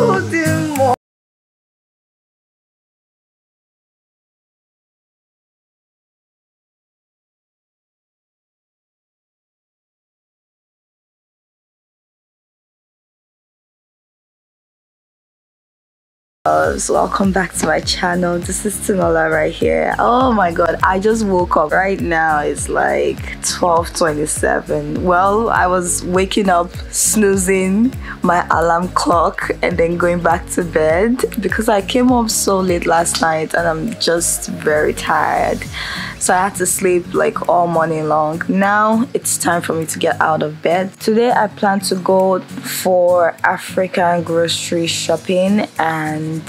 Good morning. So welcome back to my channel. This is ThisisTinuola right here. Oh my god, I just woke up right now. It's like 12:27. Well, I was waking up, snoozing my alarm clock and then going back to bed because I came home so late last night and I'm just very tired. So I had to sleep like all morning long. Now it's time for me to get out of bed. Today I plan to go for African grocery shopping and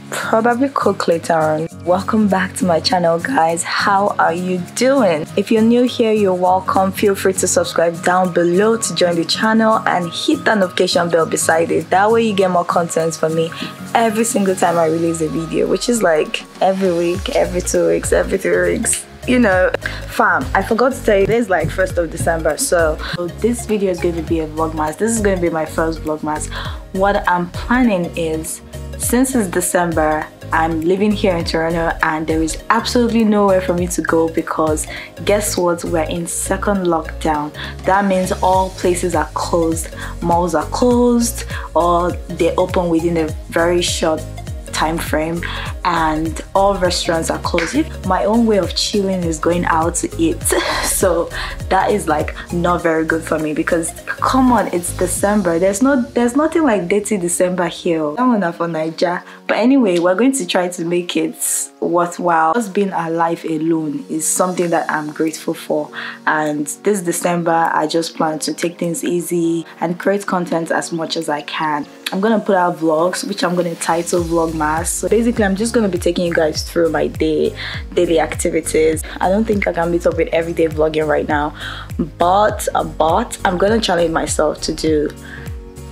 probably cook later on. Welcome back to my channel, guys. How are you doing? If you're new here, you're welcome. Feel free to subscribe down below to join the channel and hit that notification bell beside it. That way you get more content from me every single time I release a video, which is like every week, every 2 weeks, every 3 weeks. You know, fam, I forgot to tell you, this is like 1st of December, so this video is going to be a vlogmas. This is going to be my first vlogmas. What I'm planning is, since it's December, I'm living here in Toronto and there is absolutely nowhere for me to go because guess what, we're in second lockdown. That means all places are closed, malls are closed, or they open within a very short time frame, and all restaurants are closed. My own way of chilling is going out to eat, so that is like not very good for me because come on, it's December. There's nothing like dirty December here. I don't know for Nigeria, but anyway, we're going to try to make it worthwhile. Just being alive alone is something that I'm grateful for, and this December I just plan to take things easy and create content as much as I can. I'm gonna put out vlogs, which I'm gonna title Vlogmas. So basically I'm just gonna be taking you guys through my daily activities. I don't think I can meet up with everyday vlogging right now, but I'm gonna challenge myself to do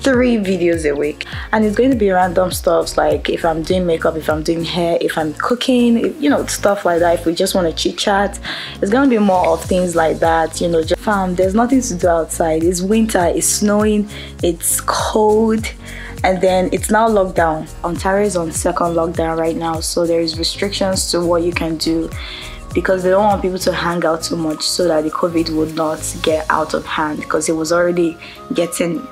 3 videos a week, and it's going to be random stuff like if I'm doing makeup, if I'm doing hair, if I'm cooking, you know, stuff like that. If we just want to chit chat, it's gonna be more of things like that, you know. Just fam, there's nothing to do outside. It's winter, it's snowing, it's cold, and then it's now lockdown. Ontario is on second lockdown right now, so there is restrictions to what you can do because they don't want people to hang out too much so that the COVID would not get out of hand, because it was already getting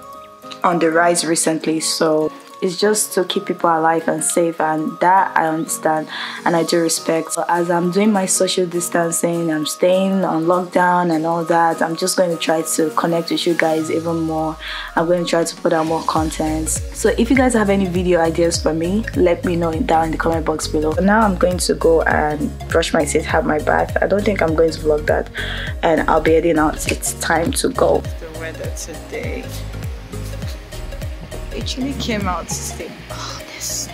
on the rise recently. So it's just to keep people alive and safe, and that I understand and I do respect. So as I'm doing my social distancing, I'm staying on lockdown and all that, I'm just going to try to connect with you guys even more. I'm going to try to put out more content. So if you guys have any video ideas for me, let me know down in the comment box below. So now I'm going to go and brush my teeth, have my bath. I don't think I'm going to vlog that, and I'll be heading out. It's time to go. The weather today actually came out to stay. Oh, there's snow.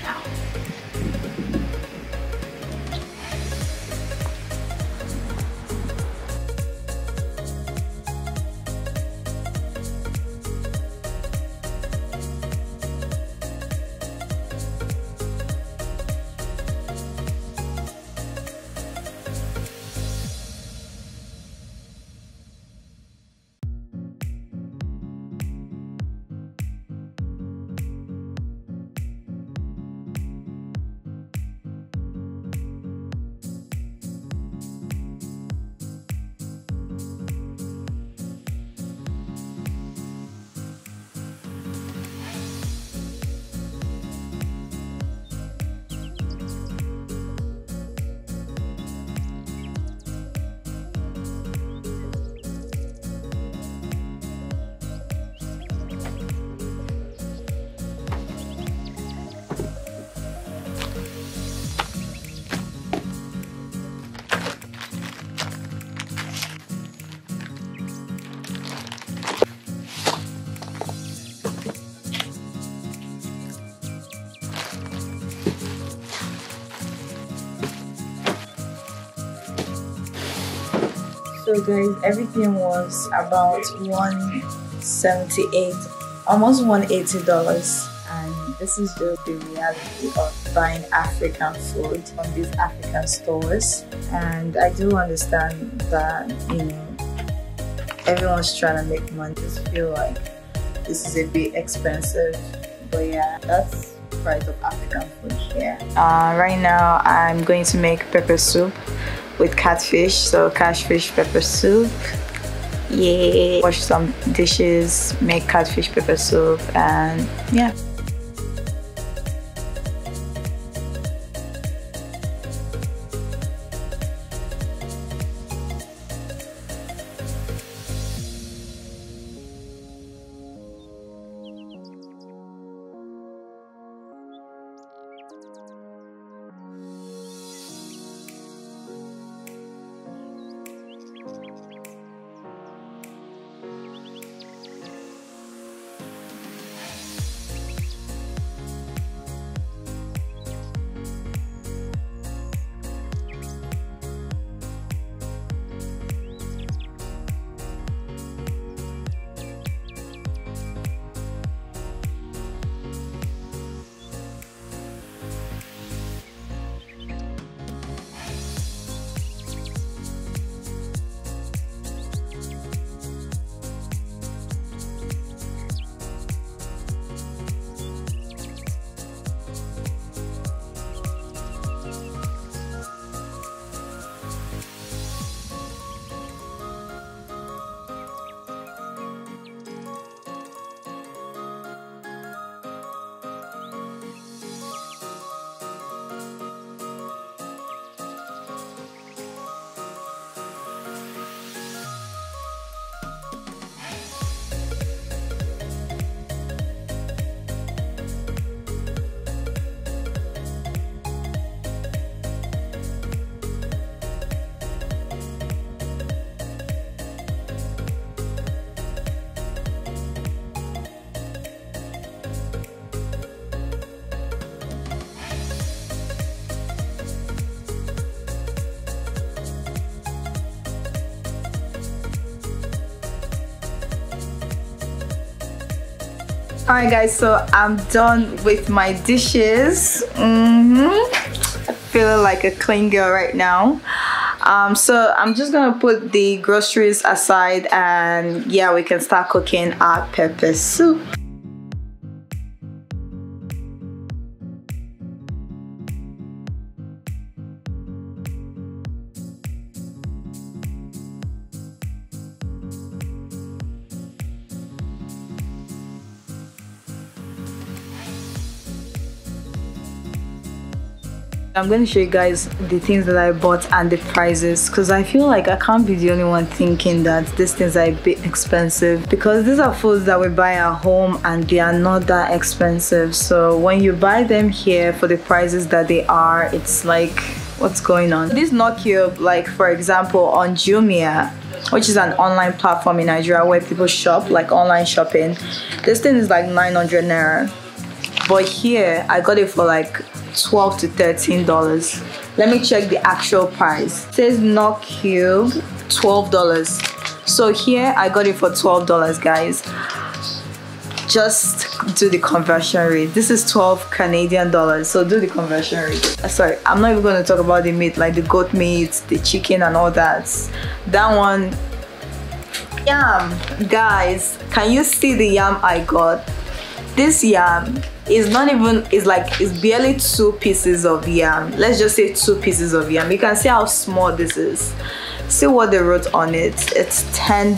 So guys, everything was about $178, almost $180, and this is just the reality of buying African food from these African stores. And I do understand that, you know, everyone's trying to make money. I just feel like this is a bit expensive, But yeah, that's price of African food here. Right now I'm going to make pepper soup with catfish. So catfish pepper soup. Yeah. Wash some dishes, make catfish pepper soup, and yeah. Alright guys, so I'm done with my dishes. Feeling like a clean girl right now. So I'm just gonna put the groceries aside, and yeah, we can start cooking our pepper soup. I'm going to show you guys the things that I bought and the prices, because I feel like I can't be the only one thinking that these things are a bit expensive, because these are foods that we buy at home and they are not that expensive. So when you buy them here for the prices that they are, it's like, what's going on? This Nokia, like for example on Jumia, which is an online platform in Nigeria where people shop, like online shopping, this thing is like 900 naira, but here I got it for like $12 to $13. Let me check the actual price. It says Knock Cube $12. So here I got it for $12, guys. Just do the conversion rate. This is 12 Canadian dollars, so do the conversion rate. Sorry, I'm not even going to talk about the meat, like the goat meat, the chicken and all that. That one, yam. Guys, can you see the yam I got? This yam is not even, it's barely 2 pieces of yam. Let's just say 2 pieces of yam. You can see how small this is. See what they wrote on it. It's $10.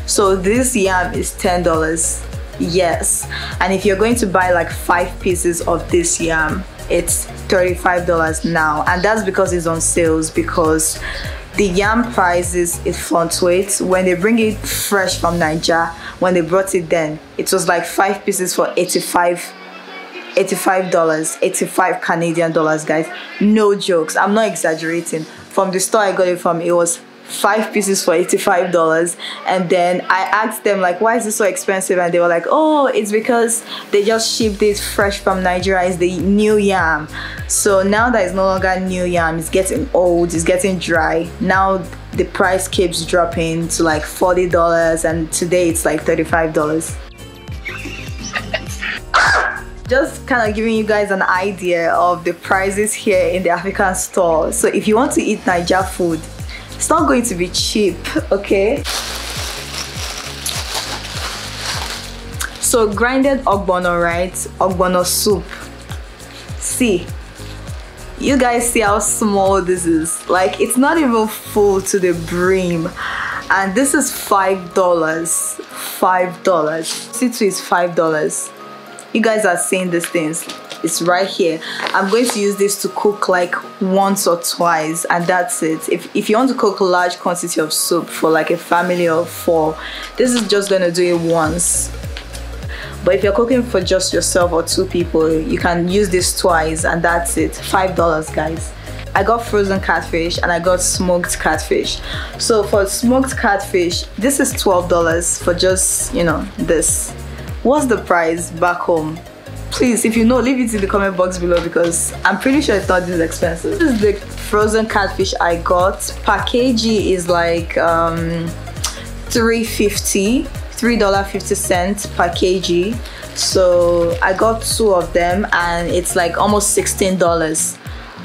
So this yam is $10. Yes. And if you're going to buy like 5 pieces of this yam, it's $35 now. And that's because it's on sales, because the yam prices, it fluctuates. When they bring it fresh from Nigeria, when they brought it then, it was like 5 pieces for $85, 85 Canadian dollars, guys. No jokes, I'm not exaggerating. From the store I got it from, it was 5 pieces for $85. And then I asked them like, why is this so expensive? And they were like, oh, it's because they just shipped it fresh from Nigeria. It's the new yam. So now that it's no longer new yam, it's getting old, it's getting dry. Now the price keeps dropping to like $40, and today it's like $35. Just kind of giving you guys an idea of the prices here in the African store. So if you want to eat Nigeria food, it's not going to be cheap, okay? So grinded ogbono, right? Ogbono soup. See, you guys see how small this is? Like, it's not even full to the brim, and this is $5. $5. C2 is $5. You guys are seeing these things. It's right here. I'm going to use this to cook like once or twice, and that's it. If you want to cook a large quantity of soup for like a family of 4, this is just gonna do it once. But if you're cooking for just yourself or 2 people, you can use this twice, and that's it. $5, guys. I got frozen catfish and I got smoked catfish. So for smoked catfish, this is $12 for just, you know, this. What's the price back home? Please, if you know, leave it in the comment box below, because I'm pretty sure it's not this expensive. This is the frozen catfish I got. Per kg is like $3.50 per kg. So I got 2 of them, and it's like almost $16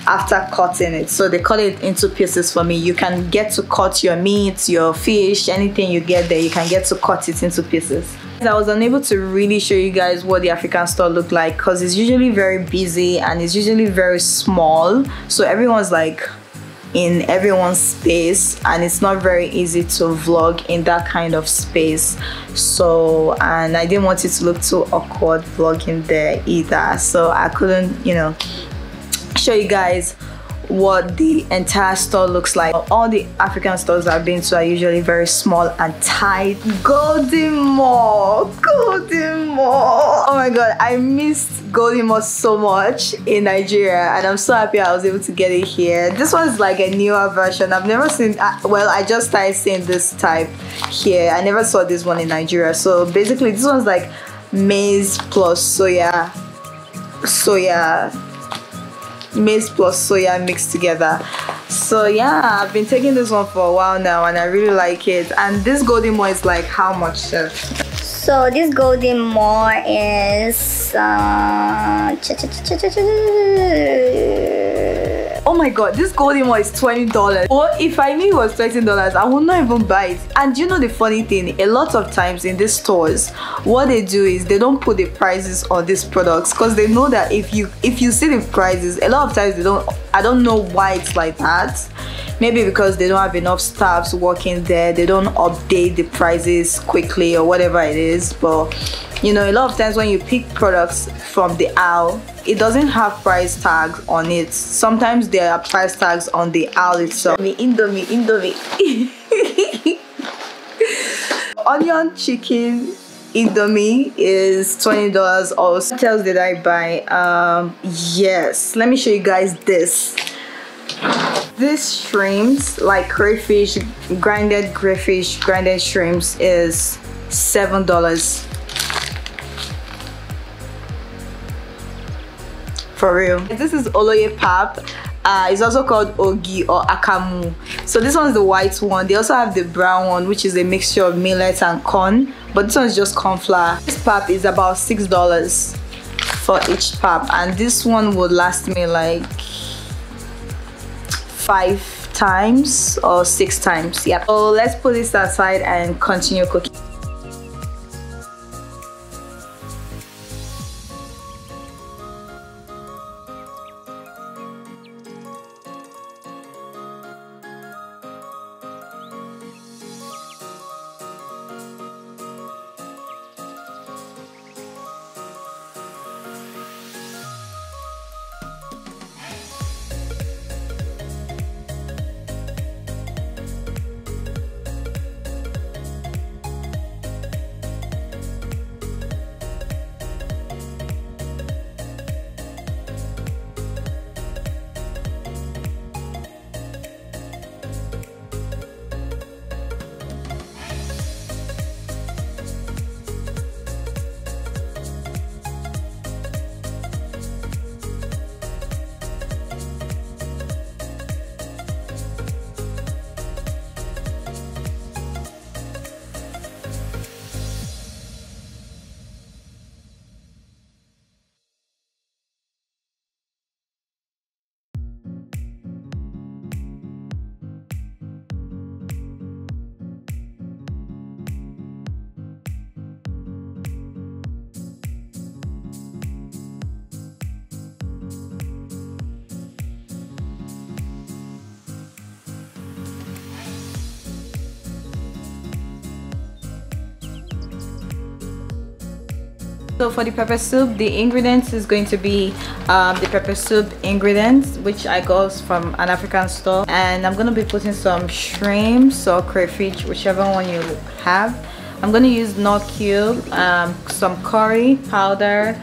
after cutting it. So they cut it into pieces for me. You can get to cut your meat, your fish, anything you get there, you can get to cut it into pieces. I was unable to really show you guys what the African store looked like, because it's usually very busy and it's usually very small, so everyone's like in everyone's space, and it's not very easy to vlog in that kind of space. So, and I didn't want it to look too awkward vlogging there either, so I couldn't, you know, show you guys what the entire store looks like. All the African stores I've been to are usually very small and tight. Golden Mall. Oh my god, I missed Golden Mall so much in Nigeria, and I'm so happy I was able to get it here. This one's like a newer version. I've never seen, well, I just started seeing this type here. I never saw this one in Nigeria. So basically this one's like maize plus soya, maize plus soya mixed together. So yeah, I've been taking this one for a while now, and I really like it. And this golden more is like how much, chef? So this golden more is oh my god, this golden more is $20. Or if I knew it was $20, I would not even buy it. And you know the funny thing, a lot of times in these stores, what they do is they don't put the prices on these products, because they know that if you see the prices, a lot of times they don't. I don't know why it's like that. Maybe because they don't have enough staffs working there, they don't update the prices quickly or whatever it is. But you know, a lot of times when you pick products from the aisle, it doesn't have price tags on it. Sometimes there are price tags on the aisle itself. Indomie. Onion chicken Indomie is $20 also. What else did I buy? Yes, let me show you guys this. This shrimps, like crayfish, grinded shrimps, is $7. For real. This is oloye pap. It's also called ogi or akamu. So this one's the white one. They also have the brown one, which is a mixture of millet and corn, but this one is just corn flour. This pap is about $6 for each pap, and this one would last me like 5 times or 6 times. Yeah. So let's put this aside and continue cooking. So for the pepper soup, the ingredients is going to be the pepper soup ingredients, which I got from an African store, and I'm gonna be putting some shrimps or crayfish, whichever one you have. I'm gonna use nut cube, some curry powder,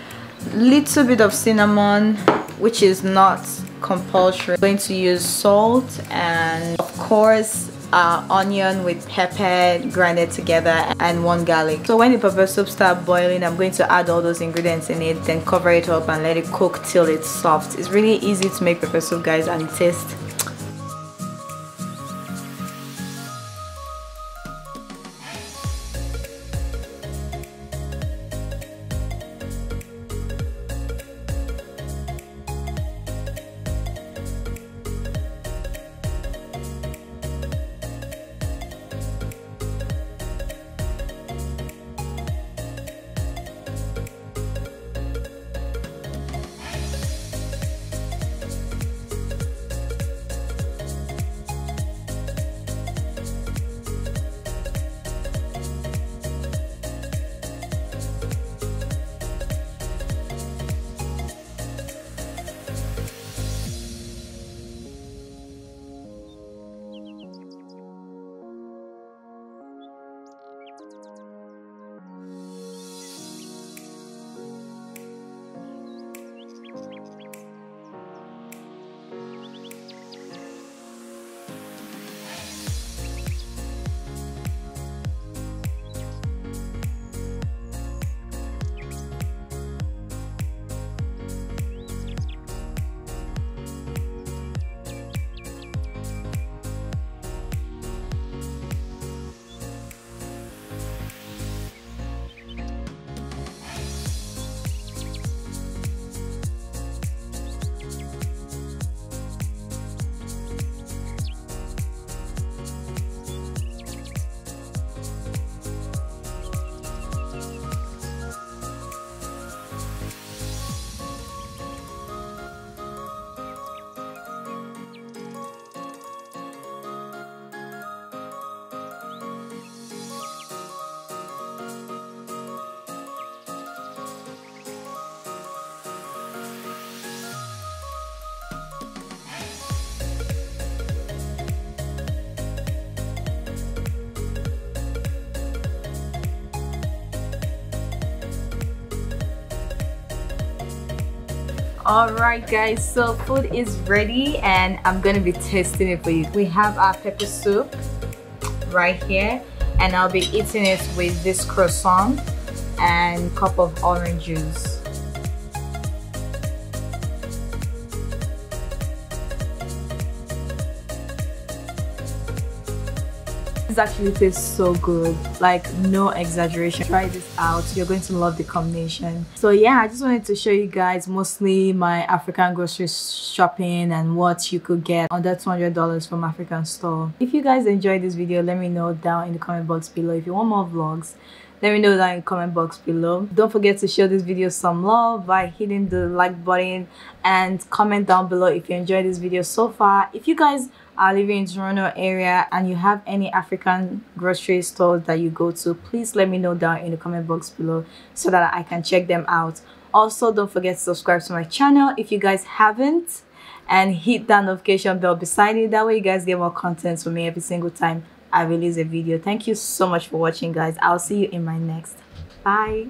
little bit of cinnamon, which is not compulsory. I'm going to use salt, and of course onion with pepper grinded together, and 1 garlic. So when the pepper soup starts boiling, I'm going to add all those ingredients in it, then cover it up and let it cook till it's soft. It's really easy to make pepper soup, guys, and it tastes Alright guys, so food is ready and I'm gonna be tasting it for you. We have our pepper soup right here, and I'll be eating it with this croissant and cup of orange juice. This actually tastes so good, like no exaggeration. Try this out, you're going to love the combination. So yeah, I just wanted to show you guys mostly my African grocery shopping and what you could get under $200 from African store. If you guys enjoyed this video, let me know down in the comment box below. If you want more vlogs, let me know down in the comment box below. Don't forget to show this video some love by hitting the like button and comment down below if you enjoyed this video so far. If you guys are living in Toronto area and you have any African grocery stores that you go to, please let me know down in the comment box below so that I can check them out. Also, don't forget to subscribe to my channel if you guys haven't, and hit that notification bell beside it. That way you guys get more content from me every single time I release a video. Thank you so much for watching, guys. I'll see you in my next. Bye.